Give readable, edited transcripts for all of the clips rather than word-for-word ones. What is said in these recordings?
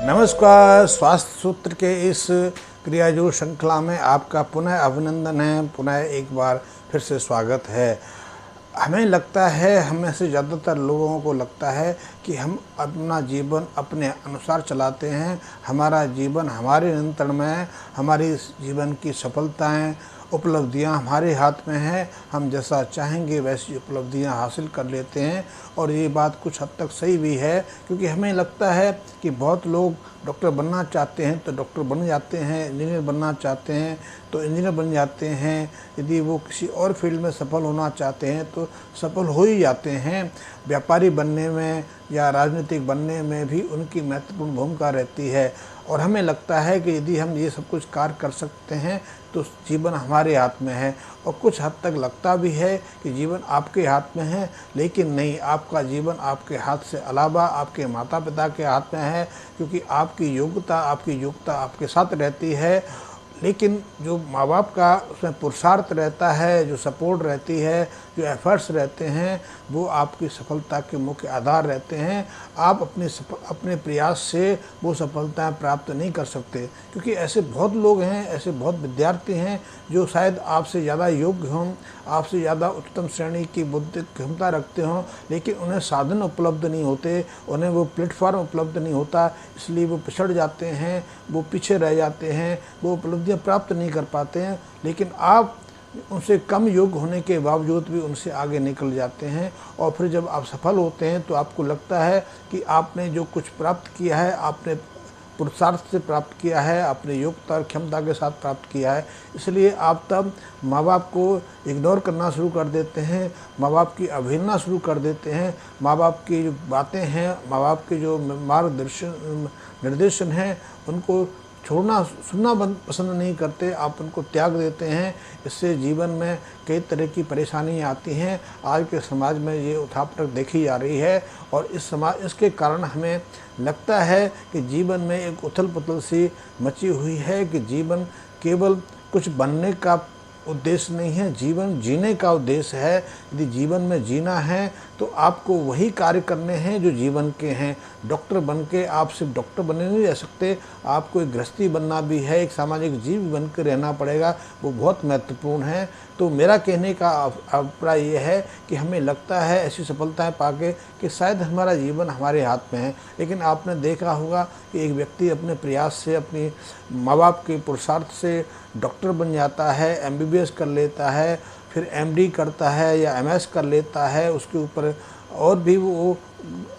नमस्कार। स्वास्थ्य सूत्र के इस क्रियायोग श्रृंखला में आपका पुनः अभिनंदन है, पुनः एक बार फिर से स्वागत है। हमें लगता है, हमें से ज़्यादातर लोगों को लगता है कि हम अपना जीवन अपने अनुसार चलाते हैं, हमारा जीवन हमारे नियंत्रण में है, हमारी जीवन की सफलताएं उपलब्धियां हमारे हाथ में हैं, हम जैसा चाहेंगे वैसी उपलब्धियां हासिल कर लेते हैं। और ये बात कुछ हद तक सही भी है, क्योंकि हमें लगता है कि बहुत लोग डॉक्टर बनना चाहते हैं तो डॉक्टर बन जाते हैं, इंजीनियर बनना चाहते हैं तो इंजीनियर बन जाते हैं, यदि वो किसी और फील्ड में सफल होना चाहते हैं तो सफल हो ही जाते हैं। व्यापारी बनने में या राजनीतिक बनने में भी उनकी महत्वपूर्ण भूमिका रहती है। और हमें लगता है कि यदि हम ये सब कुछ कार्य कर सकते हैं तो जीवन हमारे हाथ में है। और कुछ हद तक लगता भी है कि जीवन आपके हाथ में है, लेकिन नहीं, आपका जीवन आपके हाथ से अलावा आपके माता पिता के हाथ में है, क्योंकि आपकी योग्यता आपके साथ रहती है। लेकिन जो माँ बाप का उसमें पुरुषार्थ रहता है, जो सपोर्ट रहती है, जो एफर्ट्स रहते हैं, वो आपकी सफलता के मुख्य आधार रहते हैं। आप अपने प्रयास से वो सफलताएं प्राप्त नहीं कर सकते, क्योंकि ऐसे बहुत लोग हैं, ऐसे बहुत विद्यार्थी हैं जो शायद आपसे ज़्यादा योग्य हों, आपसे ज़्यादा उच्चतम श्रेणी की बुद्धिक क्षमता रखते हों, लेकिन उन्हें साधन उपलब्ध नहीं होते, उन्हें वो प्लेटफॉर्म उपलब्ध नहीं होता, इसलिए वो पिछड़ जाते हैं, वो पीछे रह जाते हैं, वो उपलब्धियाँ प्राप्त नहीं कर पाते हैं। लेकिन आप उनसे कम योग्य होने के बावजूद भी उनसे आगे निकल जाते हैं। और फिर जब आप सफल होते हैं तो आपको लगता है कि आपने जो कुछ प्राप्त किया है, आपने पुरुषार्थ से प्राप्त किया है, अपनी योग्यता और क्षमता के साथ प्राप्त किया है। इसलिए आप तब माँ बाप को इग्नोर करना शुरू कर देते हैं, माँ बाप की अवहेलना शुरू कर देते हैं, माँ बाप की जो बातें हैं, माँ बाप के जो निर्देशन हैं, उनको छोड़ना सुनना पसंद नहीं करते, आप उनको त्याग देते हैं। इससे जीवन में कई तरह की परेशानियाँ आती हैं। आज के समाज में ये उठापटक देखी जा रही है, और इसके कारण हमें लगता है कि जीवन में एक उथल पुथल सी मची हुई है, कि जीवन केवल कुछ बनने का उद्देश्य नहीं है, जीवन जीने का उद्देश्य है। यदि जीवन में जीना है तो आपको वही कार्य करने हैं जो जीवन के हैं। डॉक्टर बन के आप सिर्फ डॉक्टर बने नहीं रह सकते, आपको एक गृहस्थी बनना भी है, एक सामाजिक जीव बन कर रहना पड़ेगा, वो बहुत महत्वपूर्ण है। तो मेरा कहने का अभिप्राय ये है कि हमें लगता है ऐसी सफलताएं पाके कि शायद हमारा जीवन हमारे हाथ में है, लेकिन आपने देखा होगा कि एक व्यक्ति अपने प्रयास से, अपनी माँ बाप के पुरुषार्थ से डॉक्टर बन जाता है, MBBS कर लेता है, फिर MD करता है या MS कर लेता है, उसके ऊपर और भी वो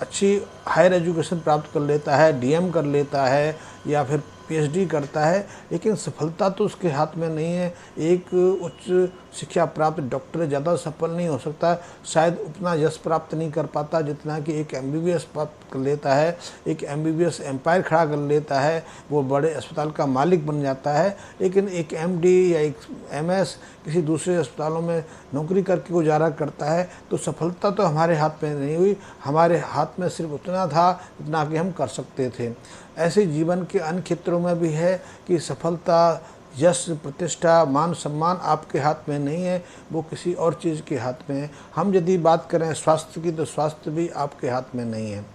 अच्छी हायर एजुकेशन प्राप्त कर लेता है, DM कर लेता है या फिर PhD करता है, लेकिन सफलता तो उसके हाथ में नहीं है। एक उच्च शिक्षा प्राप्त डॉक्टर ज़्यादा सफल नहीं हो सकता, शायद उतना यश प्राप्त नहीं कर पाता जितना कि एक MBBS प्राप्त कर लेता है, एक MBBS एम्पायर खड़ा कर लेता है, वो बड़े अस्पताल का मालिक बन जाता है। लेकिन एक MD या एक MS किसी दूसरे अस्पतालों में नौकरी करके गुजारा करता है, तो सफलता तो हमारे हाथ में नहीं हुई, हमारे हाथ में सिर्फ उतना था जितना कि हम कर सकते थे। ऐसे जीवन के अन्य क्षेत्रों में भी है कि सफलता, यश, प्रतिष्ठा, मान सम्मान आपके हाथ में नहीं है, वो किसी और चीज़ के हाथ में है। हम यदि बात करें स्वास्थ्य की, तो स्वास्थ्य भी आपके हाथ में नहीं है।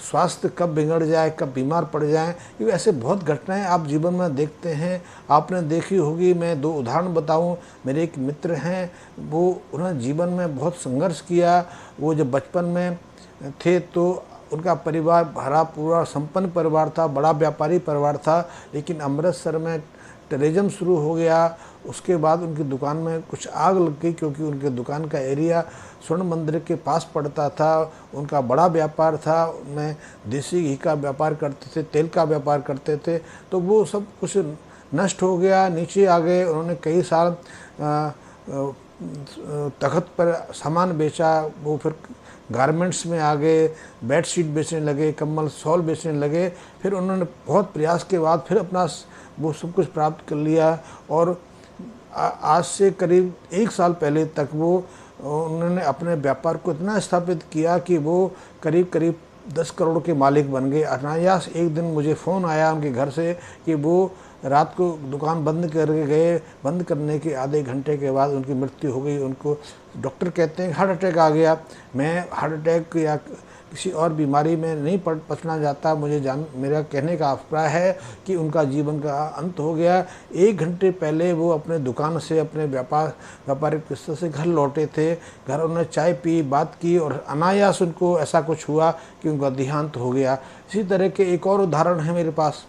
स्वास्थ्य कब बिगड़ जाए, कब बीमार पड़ जाए, क्योंकि ऐसे बहुत घटनाएं आप जीवन में देखते हैं, आपने देखी होगी। मैं दो उदाहरण बताऊं। मेरे एक मित्र हैं, वो उन्होंने जीवन में बहुत संघर्ष किया। वो जब बचपन में थे तो उनका परिवार भरा पूरा संपन्न परिवार था, बड़ा व्यापारी परिवार था, लेकिन अमृतसर में टेररिज्म शुरू हो गया। उसके बाद उनकी दुकान में कुछ आग लग गई, क्योंकि उनके दुकान का एरिया स्वर्ण मंदिर के पास पड़ता था। उनका बड़ा व्यापार था, उनमें देसी घी का व्यापार करते थे, तेल का व्यापार करते थे, तो वो सब कुछ नष्ट हो गया, नीचे आ गए। उन्होंने कई साल तख्त पर सामान बेचा, वो फिर गारमेंट्स में आ गए, बेडशीट बेचने लगे, कंबल शॉल बेचने लगे। फिर उन्होंने बहुत प्रयास के बाद फिर अपना वो सब कुछ प्राप्त कर लिया। और आज से करीब 1 साल पहले तक वो उन्होंने अपने व्यापार को इतना स्थापित किया कि वो करीब 10 करोड़ के मालिक बन गए। अनायास एक दिन मुझे फ़ोन आया उनके घर से कि वो रात को दुकान बंद करके गए, बंद करने के आधे घंटे के बाद उनकी मृत्यु हो गई। उनको डॉक्टर कहते हैं हार्ट अटैक आ गया। मैं हार्ट अटैक या किसी और बीमारी में नहीं पचना जाता। मेरा कहने का अभिप्राय है कि उनका जीवन का अंत हो गया। 1 घंटे पहले वो अपने दुकान से, अपने व्यापारिक किस्से से घर लौटे थे। घर उन्होंने चाय पी, बात की और अनायास उनको ऐसा कुछ हुआ कि उनका देहांत हो गया। इसी तरह के एक और उदाहरण है मेरे पास,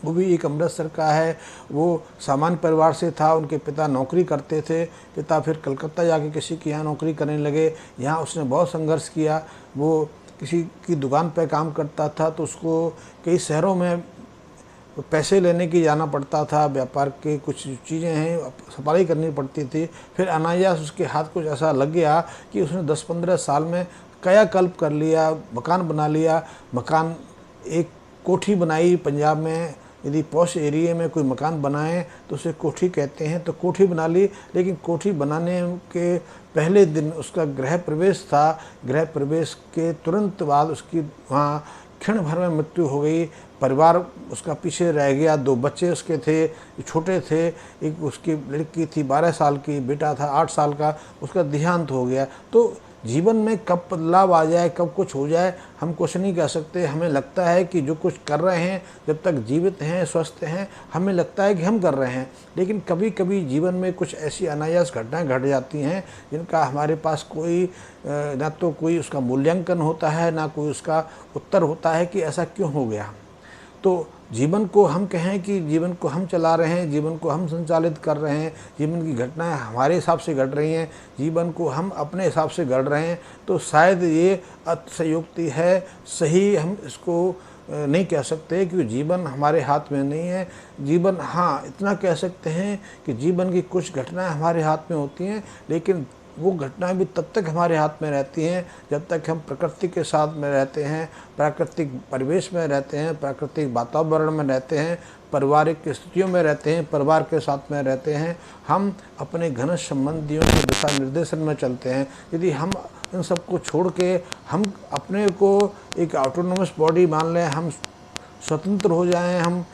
वो भी एक अमृतसर का है। वो सामान्य परिवार से था, उनके पिता नौकरी करते थे। पिता फिर कलकत्ता जाके किसी के यहाँ नौकरी करने लगे। यहाँ उसने बहुत संघर्ष किया। वो किसी की दुकान पर काम करता था तो उसको कई शहरों में पैसे लेने की जाना पड़ता था, व्यापार के कुछ चीज़ें हैं सप्लाई करनी पड़ती थी। फिर अनायास उसके हाथ कुछ ऐसा लग गया कि उसने 10-15 साल में कायाकल्प कर लिया, मकान बना लिया। मकान, एक कोठी बनाई। पंजाब में यदि पॉश एरिया में कोई मकान बनाए तो उसे कोठी कहते हैं, तो कोठी बना ली। लेकिन कोठी बनाने के पहले दिन उसका गृह प्रवेश था। गृह प्रवेश के तुरंत बाद उसकी वहाँ क्षण भर में मृत्यु हो गई। परिवार उसका पीछे रह गया। 2 बच्चे उसके थे, छोटे थे। एक उसकी लड़की थी 12 साल की, बेटा था 8 साल का, उसका देहांत हो गया। तो जीवन में कब बदलाव आ जाए, कब कुछ हो जाए, हम कुछ नहीं कह सकते। हमें लगता है कि जो कुछ कर रहे हैं, जब तक जीवित हैं, स्वस्थ हैं, हमें लगता है कि हम कर रहे हैं। लेकिन कभी कभी जीवन में कुछ ऐसी अनायास घटनाएं घट जाती हैं जिनका हमारे पास कोई ना तो कोई उसका मूल्यांकन होता है, ना कोई उसका उत्तर होता है कि ऐसा क्यों हो गया। तो जीवन को हम कहें कि जीवन को हम चला रहे हैं, जीवन को हम संचालित कर रहे हैं, जीवन की घटनाएं हमारे हिसाब से घट रही हैं, जीवन को हम अपने हिसाब से गढ़ रहे हैं, तो शायद ये अतिशयोक्ति है। सही हम इसको नहीं कह सकते क्योंकि जीवन हमारे हाथ में नहीं है। जीवन, हाँ इतना कह सकते हैं कि जीवन की कुछ घटनाएं हमारे हाथ में होती हैं, लेकिन वो घटनाएं भी तब तक हमारे हाथ में रहती हैं जब तक हम प्रकृति के साथ में रहते हैं, प्राकृतिक परिवेश में रहते हैं, प्राकृतिक वातावरण में रहते हैं, पारिवारिक स्थितियों में रहते हैं, परिवार के साथ में रहते हैं। हम अपने घनिष्ठ संबंधियों के दिशा निर्देशन में चलते हैं। यदि हम इन सब को छोड़ के हम अपने को एक ऑटोनोमस बॉडी मान लें, हम स्वतंत्र हो जाएं, हम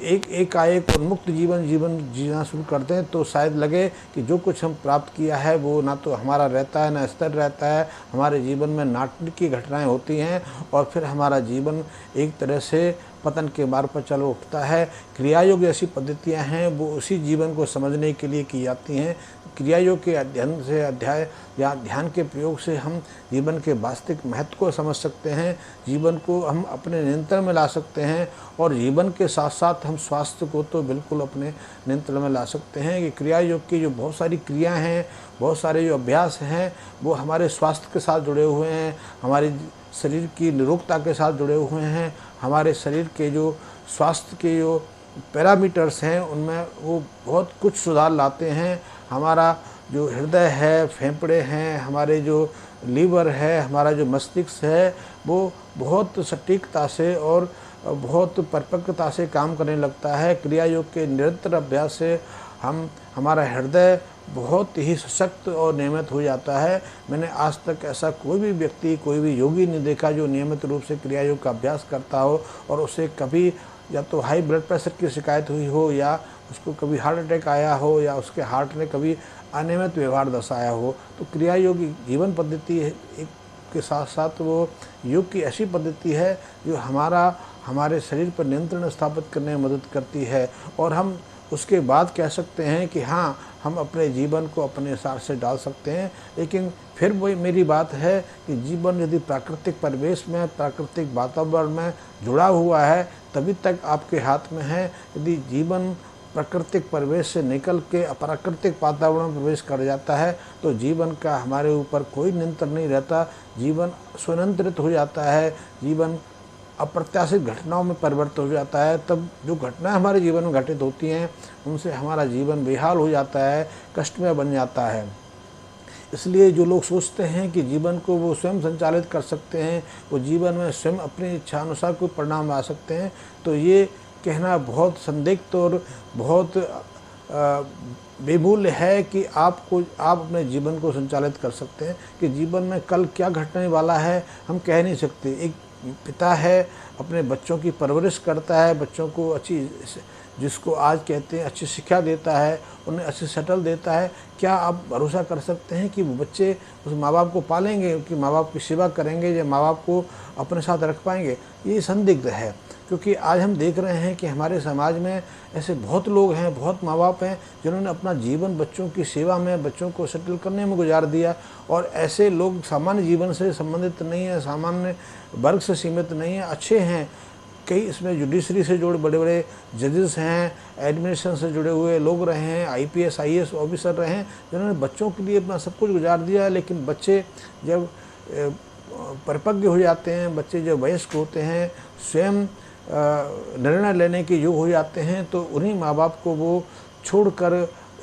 एकाएक उन्मुक्त जीवन जीना शुरू करते हैं, तो शायद लगे कि जो कुछ हम प्राप्त किया है वो ना तो हमारा रहता है, ना स्थिर रहता है। हमारे जीवन में नाटक की घटनाएं होती हैं और फिर हमारा जीवन एक तरह से पतन के मार्ग पर चल उठता है। क्रियायोग ऐसी पद्धतियां हैं वो उसी जीवन को समझने के लिए की जाती हैं। क्रियायोग के अध्ययन से, अध्याय या ध्यान के प्रयोग से हम जीवन के वास्तविक महत्व को समझ सकते हैं, जीवन को हम अपने नियंत्रण में ला सकते हैं और जीवन के साथ साथ हम स्वास्थ्य को तो बिल्कुल अपने नियंत्रण में ला सकते हैं। कि क्रियायोग की जो बहुत सारी क्रिया हैं, बहुत सारे जो अभ्यास हैं, वो हमारे स्वास्थ्य के साथ जुड़े हुए हैं, हमारी शरीर की निरोगता के साथ जुड़े हुए हैं। हमारे शरीर के जो स्वास्थ्य के जो पैरामीटर्स हैं उनमें वो बहुत कुछ सुधार लाते हैं। हमारा जो हृदय है, फेफड़े हैं, हमारे जो लीवर है, हमारा जो मस्तिष्क है, वो बहुत सटीकता से और बहुत परिपक्वता से काम करने लगता है। क्रिया योग के निरंतर अभ्यास से हमारा हृदय बहुत ही सशक्त और नियमित हो जाता है। मैंने आज तक ऐसा कोई भी व्यक्ति, कोई भी योगी नहीं देखा जो नियमित रूप से क्रिया योग का अभ्यास करता हो और उसे कभी या तो हाई ब्लड प्रेशर की शिकायत हुई हो, या उसको कभी हार्ट अटैक आया हो, या उसके हार्ट ने कभी अनियमित व्यवहार दर्शाया हो। तो क्रिया योग जीवन पद्धति एक के साथ साथ वो योग की ऐसी पद्धति है जो हमारे शरीर पर नियंत्रण स्थापित करने में मदद करती है। और हम उसके बाद कह सकते हैं कि हाँ, हम अपने जीवन को अपने हिसाब से डाल सकते हैं। लेकिन फिर वही मेरी बात है कि जीवन यदि प्राकृतिक परिवेश में, प्राकृतिक वातावरण में जुड़ा हुआ है तभी तक आपके हाथ में है। यदि जीवन प्राकृतिक परिवेश से निकल के अप्राकृतिक वातावरण में प्रवेश कर जाता है तो जीवन का हमारे ऊपर कोई नियंत्रण नहीं रहता। जीवन स्वनियंत्रित हो जाता है, जीवन अप्रत्याशित घटनाओं में परिवर्तित हो जाता है। तब जो घटनाएं हमारे जीवन में घटित होती हैं उनसे हमारा जीवन बेहाल हो जाता है, कष्टमय बन जाता है। इसलिए जो लोग सोचते हैं कि जीवन को वो स्वयं संचालित कर सकते हैं, वो जीवन में स्वयं अपनी इच्छा अनुसार कोई परिणाम ला सकते हैं, तो ये कहना बहुत संदिग्ध और बहुत बेमूल्य है कि आप अपने जीवन को संचालित कर सकते हैं। कि जीवन में कल क्या घटने वाला है हम कह नहीं सकते। एक पिता है, अपने बच्चों की परवरिश करता है, बच्चों को अच्छी जिसको आज कहते हैं अच्छी शिक्षा देता है, उन्हें अच्छी शटल देता है, क्या आप भरोसा कर सकते हैं कि वो बच्चे उस माँ बाप को पालेंगे, कि माँ बाप की सेवा करेंगे या माँ बाप को अपने साथ रख पाएंगे? ये संदिग्ध है, क्योंकि आज हम देख रहे हैं कि हमारे समाज में ऐसे बहुत लोग हैं, बहुत माँ बाप हैं जिन्होंने अपना जीवन बच्चों की सेवा में, बच्चों को सेटल करने में गुजार दिया। और ऐसे लोग सामान्य जीवन से संबंधित नहीं है, सामान्य वर्ग से सीमित नहीं है, अच्छे हैं। कई इसमें जुडिशरी से जुड़े बड़े बड़े जजेस हैं, एडमिनिस्ट्रेशन से जुड़े हुए लोग रहे हैं, IPS IAS ऑफिसर रहे हैं, जिन्होंने बच्चों के लिए अपना सब कुछ गुजार दिया। लेकिन बच्चे जब परिपक्व हो जाते हैं, बच्चे जब वयस्क होते हैं, स्वयं निर्णय लेने के योग हो जाते हैं, तो उन्हीं माँ बाप को वो छोड़कर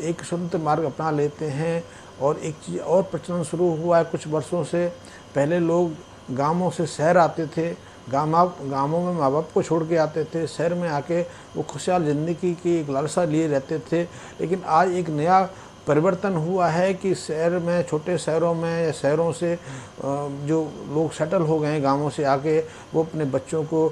एक स्वतंत्र मार्ग अपना लेते हैं। और एक चीज़ और प्रचलन शुरू हुआ है कुछ वर्षों से। पहले लोग गांवों से शहर आते थे, गांवों में माँ बाप को छोड़ के आते थे, शहर में आके वो खुशहाल ज़िंदगी की एक लालसा लिए रहते थे। लेकिन आज एक नया परिवर्तन हुआ है कि शहर में, छोटे शहरों में या शहरों से जो लोग सेटल हो गए हैं गांवों से आके, वो अपने बच्चों को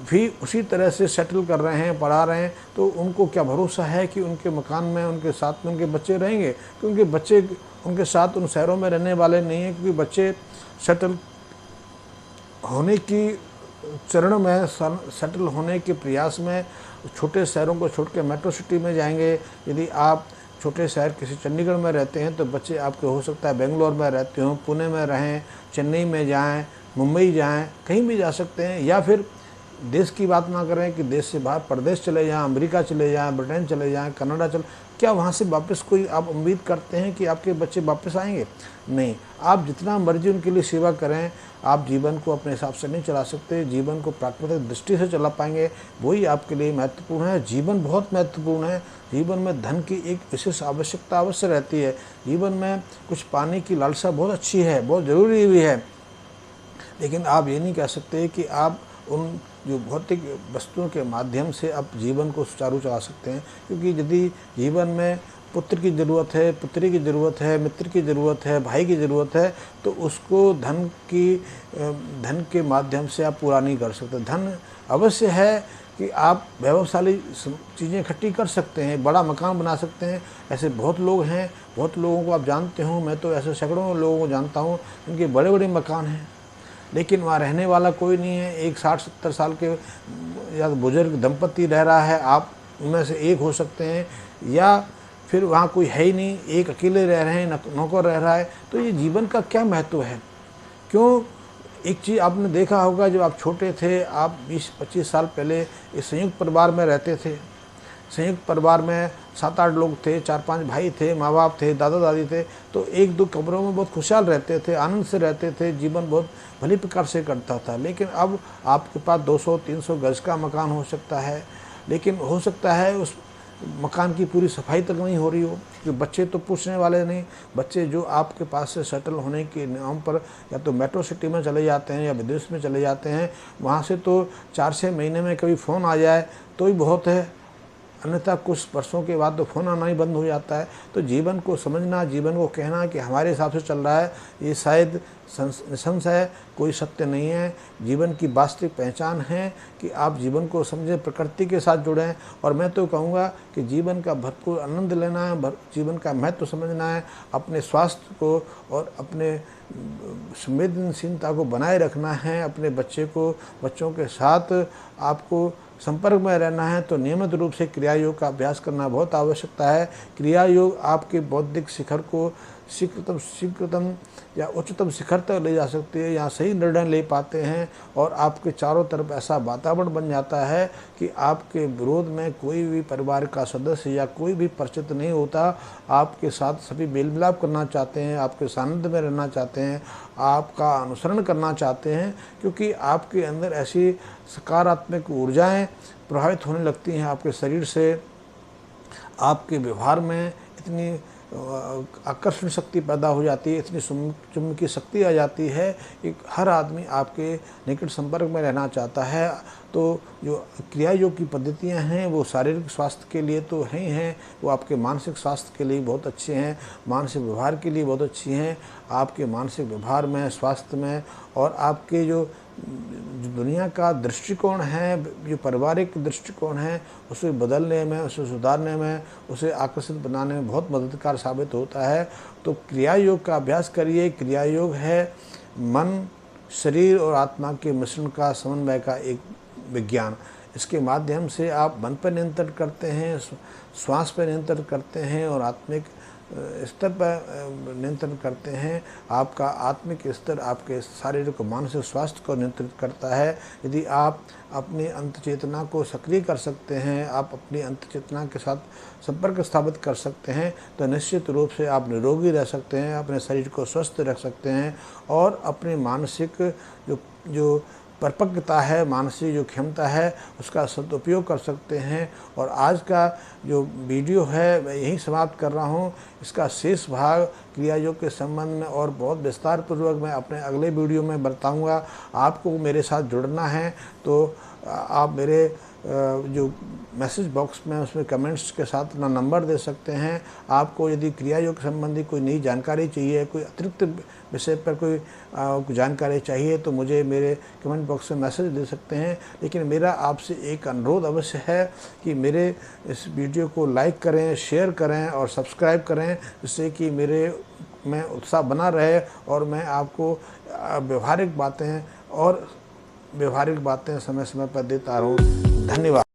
भी उसी तरह से सेटल कर रहे हैं, पढ़ा रहे हैं। तो उनको क्या भरोसा है कि उनके मकान में, उनके साथ में उनके बच्चे रहेंगे? क्योंकि बच्चे उनके साथ उन शहरों में रहने वाले नहीं हैं, क्योंकि बच्चे सेटल होने की चरण में, सेटल होने के प्रयास में छोटे शहरों को छोड़ के मेट्रो सिटी में जाएंगे। यदि आप छोटे शहर किसी चंडीगढ़ में रहते हैं तो बच्चे आपके हो सकता है बेंगलोर में रहते हों, पुणे में रहें, चेन्नई में जाएं, मुंबई जाएं, कहीं भी जा सकते हैं। या फिर देश की बात ना करें कि देश से बाहर प्रदेश चले जाएं, अमेरिका चले जाएं, ब्रिटेन चले जाएं, कनाडा चले, क्या वहाँ से वापस कोई आप उम्मीद करते हैं कि आपके बच्चे वापस आएंगे? नहीं। आप जितना मर्जी उनके लिए सेवा करें, आप जीवन को अपने हिसाब से नहीं चला सकते। जीवन को प्राकृतिक दृष्टि से चला पाएंगे, वही आपके लिए महत्वपूर्ण है। जीवन बहुत महत्वपूर्ण है। जीवन में धन की एक विशेष आवश्यकता अवश्य रहती है। जीवन में कुछ पाने की लालसा बहुत अच्छी है, बहुत ज़रूरी भी है। लेकिन आप ये नहीं कह सकते कि आप उन जो भौतिक वस्तुओं के माध्यम से आप जीवन को सुचारू चला सकते हैं। क्योंकि यदि जीवन में पुत्र की ज़रूरत है, पुत्री की ज़रूरत है, मित्र की ज़रूरत है, भाई की ज़रूरत है, तो उसको धन के माध्यम से आप पूरा नहीं कर सकते। धन अवश्य है कि आप वैभवशाली चीज़ें इकट्ठी कर सकते हैं, बड़ा मकान बना सकते हैं। ऐसे बहुत लोग हैं, बहुत लोगों को आप जानते हो, मैं तो ऐसे सैकड़ों लोगों को जानता हूँ जिनके बड़े बड़े मकान हैं, लेकिन वहाँ रहने वाला कोई नहीं है। एक 60-70 साल के या बुजुर्ग दंपति रह रहा है, आप उनमें से एक हो सकते हैं, या फिर वहाँ कोई है ही नहीं, एक अकेले रह रहे हैं, नौकर रह रहा है। तो ये जीवन का क्या महत्व है? क्यों? एक चीज़ आपने देखा होगा, जब आप छोटे थे, आप 20-25 साल पहले एक संयुक्त परिवार में रहते थे। संयुक्त परिवार में 7-8 लोग थे, 4-5 भाई थे, माँ बाप थे, दादा दादी थे, तो 1-2 कमरों में बहुत खुशहाल रहते थे, आनंद से रहते थे, जीवन बहुत भली प्रकार से कटता था। लेकिन अब आपके पास 200-300 गज का मकान हो सकता है, लेकिन हो सकता है उस मकान की पूरी सफाई तक नहीं हो रही हो। जो बच्चे तो पूछने वाले नहीं, बच्चे जो आपके पास से सेटल होने के नाम पर या तो मेट्रो सिटी में चले जाते हैं या विदेश में चले जाते हैं। वहाँ से तो 4-6 महीने में कभी फ़ोन आ जाए तो ही बहुत है, अन्यथा कुछ वर्षों के बाद तो फ़ोन आना ही बंद हो जाता है। तो जीवन को समझना, जीवन को कहना कि हमारे हिसाब से चल रहा है, ये शायद निसंशय कोई सत्य नहीं है। जीवन की वास्तविक पहचान है कि आप जीवन को समझें, प्रकृति के साथ जुड़ें। और मैं तो कहूँगा कि जीवन का भरपूर आनंद लेना है, जीवन का महत्व समझना है, अपने स्वास्थ्य को और अपने संवेदनशीलता को बनाए रखना है। अपने बच्चों के साथ आपको संपर्क में रहना है, तो नियमित रूप से क्रिया योग का अभ्यास करना बहुत आवश्यकता है। क्रिया योग आपके बौद्धिक शिखर को शीघ्रतम या उच्चतम शिखर तक ले जा सकती है। यहाँ सही निर्णय ले पाते हैं और आपके चारों तरफ ऐसा वातावरण बन जाता है कि आपके विरोध में कोई भी परिवार का सदस्य या कोई भी परिचित नहीं होता। आपके साथ सभी मेल मिलाप करना चाहते हैं, आपके सानिध्य में रहना चाहते हैं, आपका अनुसरण करना चाहते हैं, क्योंकि आपके अंदर ऐसी सकारात्मक ऊर्जाएं प्रभावित होने लगती हैं आपके शरीर से। आपके व्यवहार में इतनी आकर्षण शक्ति पैदा हो जाती है, इतनी चुंबकीय शक्ति आ जाती है कि हर आदमी आपके निकट संपर्क में रहना चाहता है। तो जो क्रिया योग की पद्धतियां हैं वो शारीरिक स्वास्थ्य के लिए तो हैं ही हैं, वो आपके मानसिक स्वास्थ्य के लिए बहुत अच्छे हैं, मानसिक व्यवहार के लिए बहुत अच्छी हैं। आपके मानसिक व्यवहार में, स्वास्थ्य में और आपके जो जो दुनिया का दृष्टिकोण है, जो पारिवारिक दृष्टिकोण है, उसे बदलने में, उसे सुधारने में, उसे आकर्षित बनाने में बहुत मददगार साबित होता है। तो क्रिया योग का अभ्यास करिए। क्रिया योग है मन, शरीर और आत्मा के मिश्रण का समन्वय का एक विज्ञान। इसके माध्यम से आप मन पर नियंत्रण करते हैं, श्वास पर नियंत्रण करते हैं और आत्मिक स्तर पर नियंत्रण करते हैं। आपका आत्मिक स्तर आपके शारीरिक और मानसिक स्वास्थ्य को नियंत्रित करता है। यदि आप अपनी अंतचेतना को सक्रिय कर सकते हैं, आप अपनी अंतचेतना के साथ संपर्क स्थापित कर सकते हैं, तो निश्चित रूप से आप निरोगी रह सकते हैं, अपने शरीर को स्वस्थ रख सकते हैं और अपनी मानसिक जो परिपक्वता है, मानसिक जो क्षमता है, उसका सदुपयोग कर सकते हैं। और आज का जो वीडियो है मैं यहीं समाप्त कर रहा हूँ। इसका शेष भाग क्रिया योग के संबंध में और बहुत विस्तार पूर्वक मैं अपने अगले वीडियो में बताऊँगा। आपको मेरे साथ जुड़ना है तो आप मेरे जो मैसेज बॉक्स में उसमें कमेंट्स के साथ अपना नंबर दे सकते हैं। आपको यदि क्रिया योग संबंधी कोई नई जानकारी चाहिए, कोई अतिरिक्त विषय पर कोई जानकारी चाहिए, तो मुझे मेरे कमेंट बॉक्स में मैसेज दे सकते हैं। लेकिन मेरा आपसे एक अनुरोध अवश्य है कि मेरे इस वीडियो को लाइक करें, शेयर करें और सब्सक्राइब करें, जिससे कि मेरे में उत्साह बना रहे और मैं आपको व्यवहारिक बातें समय समय पर देता रहूँ। धन्यवाद।